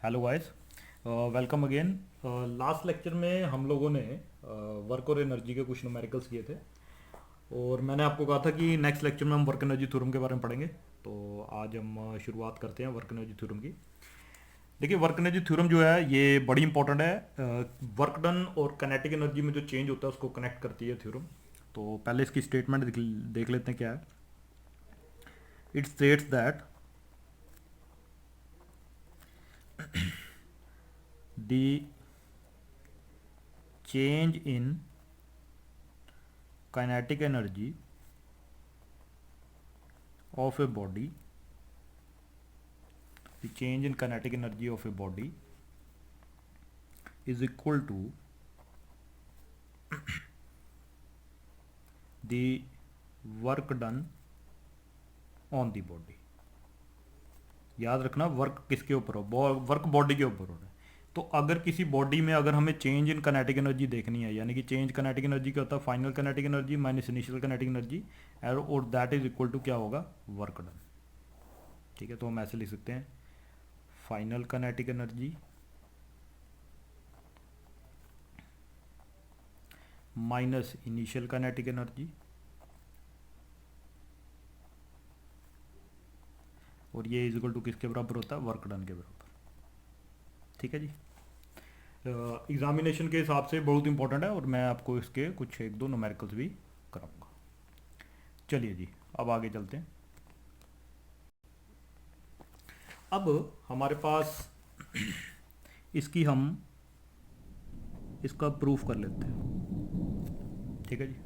Hello guys, welcome again. Last lecture में हम लोगों ने वर्क और एनर्जी के कुछ न्यूमेरिकल्स किए थे और मैंने आपको कहा था कि नेक्स्ट लेक्चर में हम वर्क एनर्जी थ्योरम के बारे में पढ़ेंगे। तो आज हम शुरुआत करते हैं वर्क एनर्जी थ्योरम की। देखिए, वर्क एनर्जी थ्योरम जो है ये बड़ी इंपॉर्टेंट है। वर्क डन और काइनेटिक एनर्जी में जो चेंज होता है उसको कनेक्ट करती है थ्योरम। तो पहले इसकी स्टेटमेंट देख लेते हैं क्या है। It states that the change in kinetic energy of a body, the change in kinetic energy of a body is equal to the work done on the body। याद रखना, वर्क किसके ऊपर हो, वर्क बॉडी के ऊपर हो रहा है। तो अगर किसी बॉडी में अगर हमें चेंज इन काइनेटिक एनर्जी देखनी है, यानी कि चेंज काइनेटिक एनर्जी क्या होता है, final kinetic energy minus initial kinetic energy, और दैट इज इक्वल टू क्या होगा, वर्क डन। ठीक है, तो हम ऐसे लिख सकते हैं, final kinetic energy minus initial kinetic energy, और ये इज इक्वल टू किसके बराबर होता है, वर्क डन के बराबर। ठीक है जी। एग्जामिनेशन के हिसाब से बहुत इंपॉर्टेंट है और मैं आपको इसके कुछ एक दो न्यूमेरिकल्स भी कराऊंगा। चलिए जी, अब आगे चलते हैं। अब हमारे पास इसकी हम इसका प्रूफ कर लेते हैं। ठीक है जी।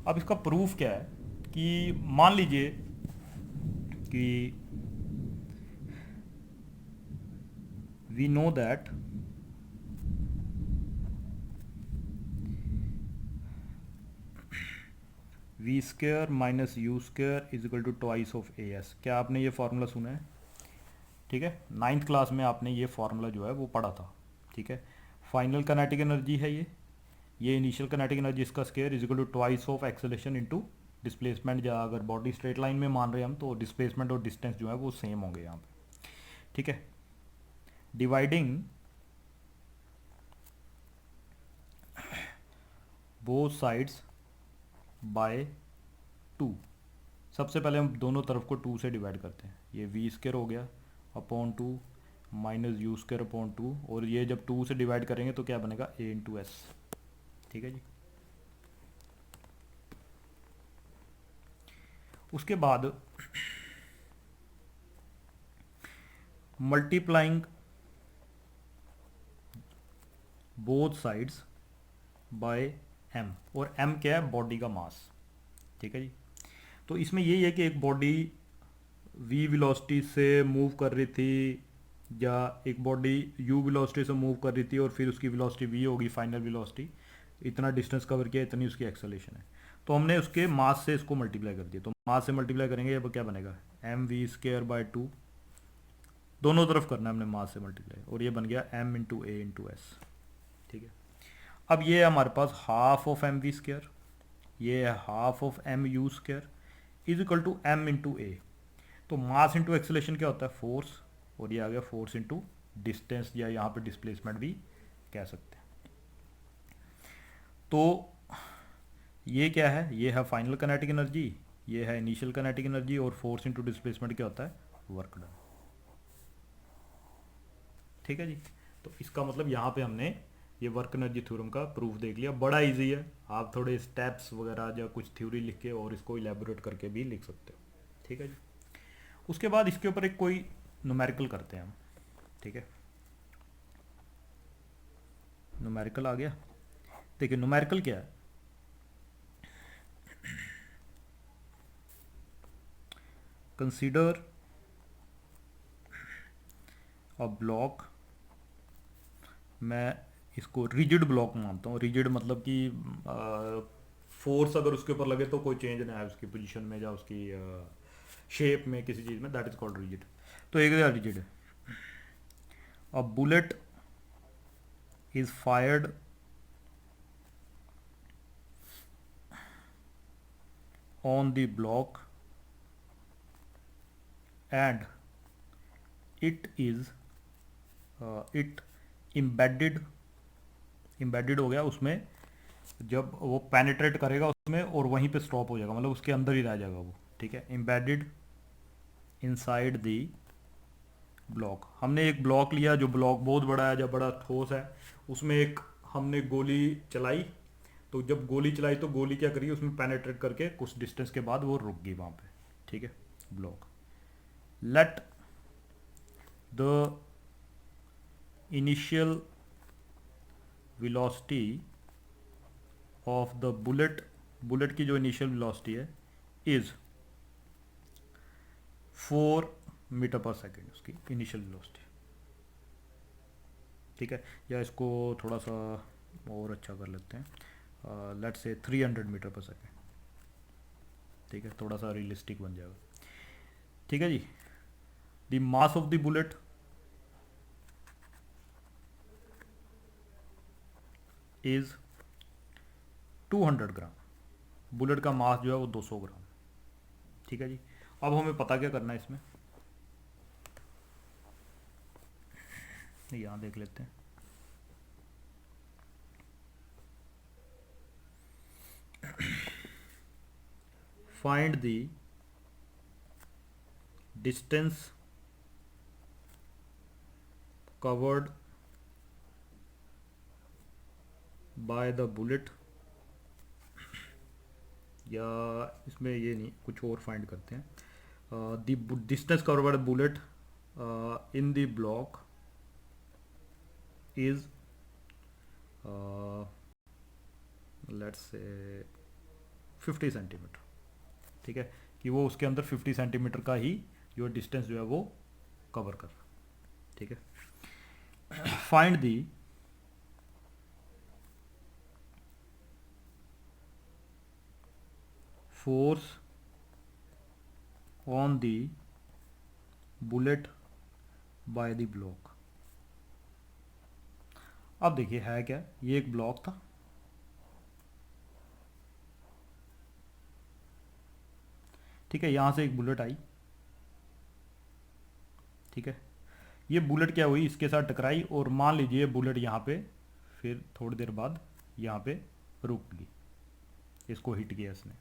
अब इसका प्रूफ क्या है कि मान लीजिए कि we know that V square minus U square is equal to twice of A S. क्या आपने ये फार्मूला सुना है? ठीक है, नाइन्थ क्लास में आपने ये फार्मूला जो है वो पढ़ा था। ठीक है, फाइनल काइनेटिक एनर्जी है ये इनिशियल काइनेटिक एनर्जी, इसका square is equal to twice of acceleration into displacement. या अगर बॉडी स्ट्रेट लाइन में मान रहे हैं हम, तो डिस्प्लेसमेंट और डिस्टेंस जो है वो सेम होंगे यहाँ पे। ठीक है, dividing both sides by two. सबसे पहले हम दोनों तरफ को टू से डिवाइड करते हैं। ये वी स्क्वायर हो गया upon two minus you square upon two, और ये जब टू से डिवाइड करेंगे तो क्या बनेगा, ए इंटू एस। ठीक है जी। उसके बाद multiplying both sides by M, और एम क्या है, बॉडी का मास। ठीक है जी। तो इसमें यही है कि एक बॉडी वी वेलोसिटी से मूव कर रही थी, या एक बॉडी यू वेलोसिटी से मूव कर रही थी, और फिर उसकी वेलोसिटी वी होगी, फाइनल वेलोसिटी। इतना डिस्टेंस कवर किया, इतनी उसकी एक्सेलेरेशन है। तो हमने उसके मास से इसको मल्टीप्लाई कर दिया, तो मास से मल्टीप्लाई करेंगे, अब क्या बनेगा, M we square by two. दोनों तरफ करना है हमने मास से मल्टीप्लाई, और ये बन गया m into a into s. ठीक है, अब ये है हमारे पास half of M we square, ये है half of M u square is equal to m into a. तो मास इंटू एक्सेलेरेशन क्या होता है, फोर्स, और ये आ गया फोर्स इंटू डिस्टेंस, या यहाँ पे डिस्प्लेसमेंट भी कह सकते हैं। तो ये क्या है, ये है फाइनल काइनेटिक एनर्जी, ये है इनिशियल काइनेटिक एनर्जी, और फोर्स इंटू डिस्प्लेसमेंट क्या होता है, वर्क डन। ठीक है जी। तो इसका मतलब यहाँ पे हमने ये वर्क एनर्जी थ्योरम का प्रूफ देख लिया। बड़ा इजी है, आप थोड़े स्टेप्स वगैरह या कुछ थ्योरी लिख के और इसको इलेबोरेट करके भी लिख सकते हो। ठीक है जी। उसके बाद इसके ऊपर एक कोई न्यूमेरिकल करते हैं हम। ठीक है, न्यूमेरिकल आ गया। देखिए न्यूमेरिकल क्या है, कंसीडर अ ब्लॉक। मैं इसको रिजिड ब्लॉक मानता हूँ। रिजिड मतलब कि फोर्स अगर उसके ऊपर लगे तो कोई चेंज ना है उसकी पोजीशन में या उसकी शेप में, किसी चीज़ में, दैट इज कॉल्ड रिजिड। तो एक रिजिड है। A bullet is fired on the block and it is it embedded हो गया उसमें, जब वो पेनिट्रेट करेगा उसमें और वहीं पे स्टॉप हो जाएगा, मतलब उसके अंदर ही रह जाएगा वो, ठीक है। इम्बेडेड इनसाइड दी ब्लॉक, हमने एक ब्लॉक लिया जो ब्लॉक बहुत बड़ा है, जब बड़ा ठोस है, उसमें एक हमने गोली चलाई, तो जब गोली चलाई तो गोली क्या करी, उसमें पेनेट्रेट करके कुछ डिस्टेंस के बाद वो रुक गई वहाँ पे, ठीक है। Block, let the initial velocity of the bullet, bullet की जो इनिशियल वेलोसिटी है इज 4 मीटर पर सेकेंड, उसकी इनिशियल वेलोसिटी, ठीक है। या इसको थोड़ा सा और अच्छा कर लेते हैं, लेट से 300 मीटर पर सेकेंड, ठीक है, थोड़ा सा रियलिस्टिक बन जाएगा, ठीक है जी। The mass of the bullet is 200 gram, bullet का मास जो है वो 200 ग्राम, ठीक है जी। अब हमें पता क्या करना है इसमें, यहाँ देख लेते हैं। Find the distance covered by the bullet, या इसमें ये नहीं, कुछ और फाइंड करते हैं। The distance covered by the bullet in the block is let's say 50 centimetre, ठीक है, कि वो उसके अंदर 50 सेंटीमीटर का ही जो डिस्टेंस जो है वो कवर कर रहा है, ठीक है। Find the force on the bullet by the block. अब देखिए है क्या, ये एक ब्लॉक था, ठीक है, यहां से एक बुलेट आई, ठीक है, ये बुलेट क्या हुई, इसके साथ टकराई, और मान लीजिए बुलेट यहाँ पे फिर थोड़ी देर बाद यहाँ पे रुक गई, इसको हिट किया इसने।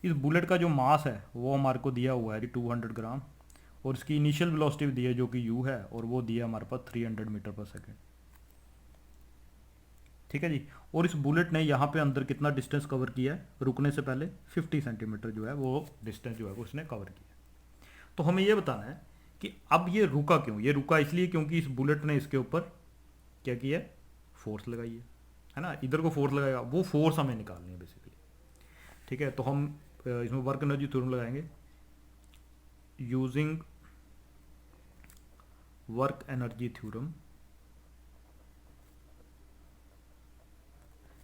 इस बुलेट का जो मास है वो हमारे को दिया हुआ है 200 ग्राम, और इसकी इनिशियल वेलोसिटी भी दी है जो कि u है, और वो दिया हमारे पास 300 मीटर पर सेकेंड, ठीक है जी। और इस बुलेट ने यहाँ पे अंदर कितना डिस्टेंस कवर किया है, रुकने से पहले 50 सेंटीमीटर जो है वो डिस्टेंस जो है वो उसने कवर किया। तो हमें ये बताना है कि अब ये रुका क्यों, ये रुका इसलिए क्योंकि इस बुलेट ने इसके ऊपर क्या किया है, फोर्स लगाई है ना, इधर को फोर्स लगाएगा, वो फोर्स हमें निकालनी है बेसिकली, ठीक है। तो हम इसमें वर्क एनर्जी थ्योरम लगाएंगे, यूजिंग वर्क एनर्जी थ्योरम,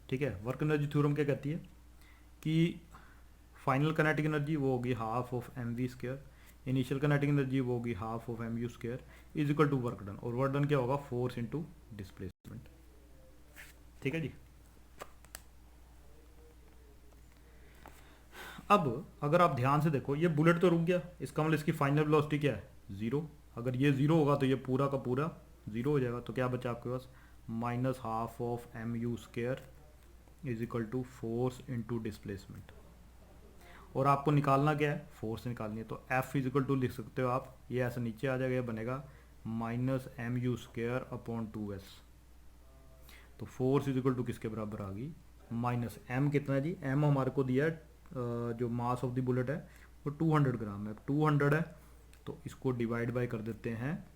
ठीक है। वर्क एनर्जी थ्योरम क्या कहती है कि फाइनल काइनेटिक एनर्जी वो होगी half of M V square, initial kinetic energy वो होगी half of M you square is equal to work done, और वर्क डन क्या होगा, फोर्स इनटू डिस्प्लेसमेंट, ठीक है जी। अब अगर आप ध्यान से देखो, ये बुलेट तो रुक गया, इसका मतलब इसकी फाइनल वेलोसिटी क्या है, जीरो। अगर ये जीरो होगा तो ये पूरा का पूरा जीरो हो जाएगा, तो क्या बचा आपके पास, minus half of M you square is equal to force into displacement. और आपको निकालना क्या है, फोर्स निकालनी है, तो एफ इजिकल टू लिख सकते हो आप, ये ऐसा नीचे आ जाएगा, ये बनेगा minus M you square upon 2s। तो फोर्स इजिकल टू किसके बराबर आ गई, माइनस एम कितना है जी, एम हमारे को दिया है जो मास ऑफ द बुलेट है वो 200 ग्राम है, 200 है, तो इसको डिवाइड बाय कर देते हैं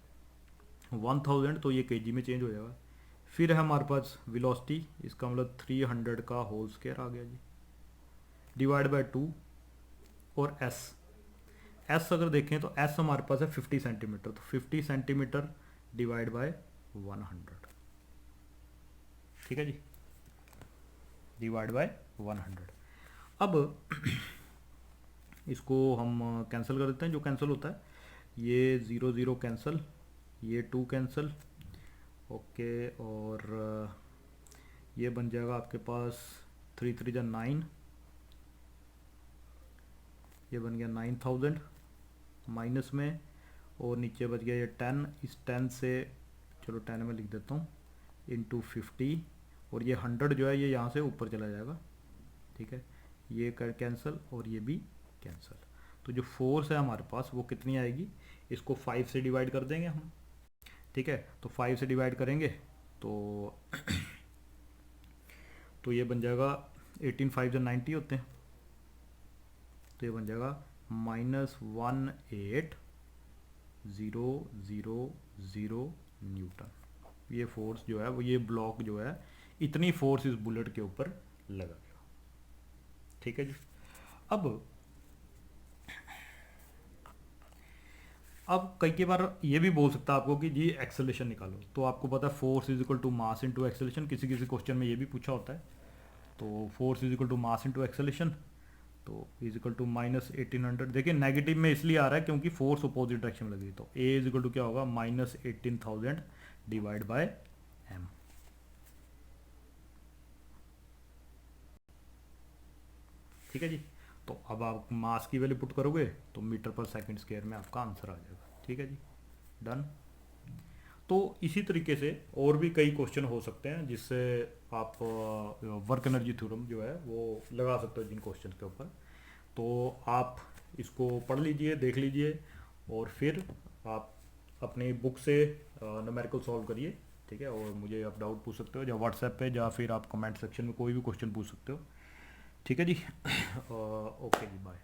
1000, तो ये केजी में चेंज हो जाएगा। फिर है हमारे पास वेलोसिटी, इसका मतलब 300 का होल स्क्वायर आ गया जी, डिवाइड बाय 2, और एस अगर देखें तो एस हमारे पास है 50 सेंटीमीटर, तो 50 सेंटीमीटर डिवाइड बाय 100, ठीक है जी, डिवाइड बाय 100। अब इसको हम कैंसिल कर देते हैं, जो कैंसिल होता है ये 0 0 कैंसिल, ये 2 कैंसिल, ओके, और ये बन जाएगा आपके पास 3 3 जा 9, ये बन गया 9000 माइनस में, और नीचे बच गया ये 10, इस 10 से चलो 10 में लिख देता हूँ, इंटू 50, और ये 100 जो है ये यहाँ से ऊपर चला जाएगा, ठीक है, ये कर कैंसिल और ये भी कैंसिल। तो जो फोर्स है हमारे पास वो कितनी आएगी, इसको 5 से डिवाइड कर देंगे हम, ठीक है। तो 5 से डिवाइड करेंगे तो तो ये बन जाएगा 18 5 जो 90 होते हैं, तो ये बन जाएगा -18,000 न्यूटन। ये फोर्स जो है वो, ये ब्लॉक जो है, इतनी फोर्स इस बुलेट के ऊपर लगेगा, ठीक है जी। अब कई बार ये भी बोल सकता है आपको कि जी एक्सेलेरेशन निकालो, तो आपको पता है force is equal to mass into acceleration, किसी किसी क्वेश्चन में ये भी पूछा होता है। तो force is equal to mass into acceleration, तो इज इक्वल टू -1800। देखिए नेगेटिव में इसलिए आ रहा है क्योंकि फोर्स अपोजिट डायरेक्शन में लगी, तो ए इज इक्वल टू क्या होगा, -18,000 डिवाइड बाय एम, ठीक है जी। तो अब आप मास की वैल्यू पुट करोगे तो मीटर पर सेकंड स्क्वायर में आपका आंसर आ जाएगा, ठीक है जी, डन। तो इसी तरीके से और भी कई क्वेश्चन हो सकते हैं जिससे आप वर्क एनर्जी थ्योरम जो है वो लगा सकते हो जिन क्वेश्चन के ऊपर। तो आप इसको पढ़ लीजिए, देख लीजिए, और फिर आप अपनी बुक से न्यूमेरिकल सॉल्व करिए, ठीक है। और मुझे आप डाउट पूछ सकते हो या व्हाट्सएप पे, या फिर आप कमेंट सेक्शन में कोई भी क्वेश्चन पूछ सकते हो, ठीक है जी। ओके जी, बाय।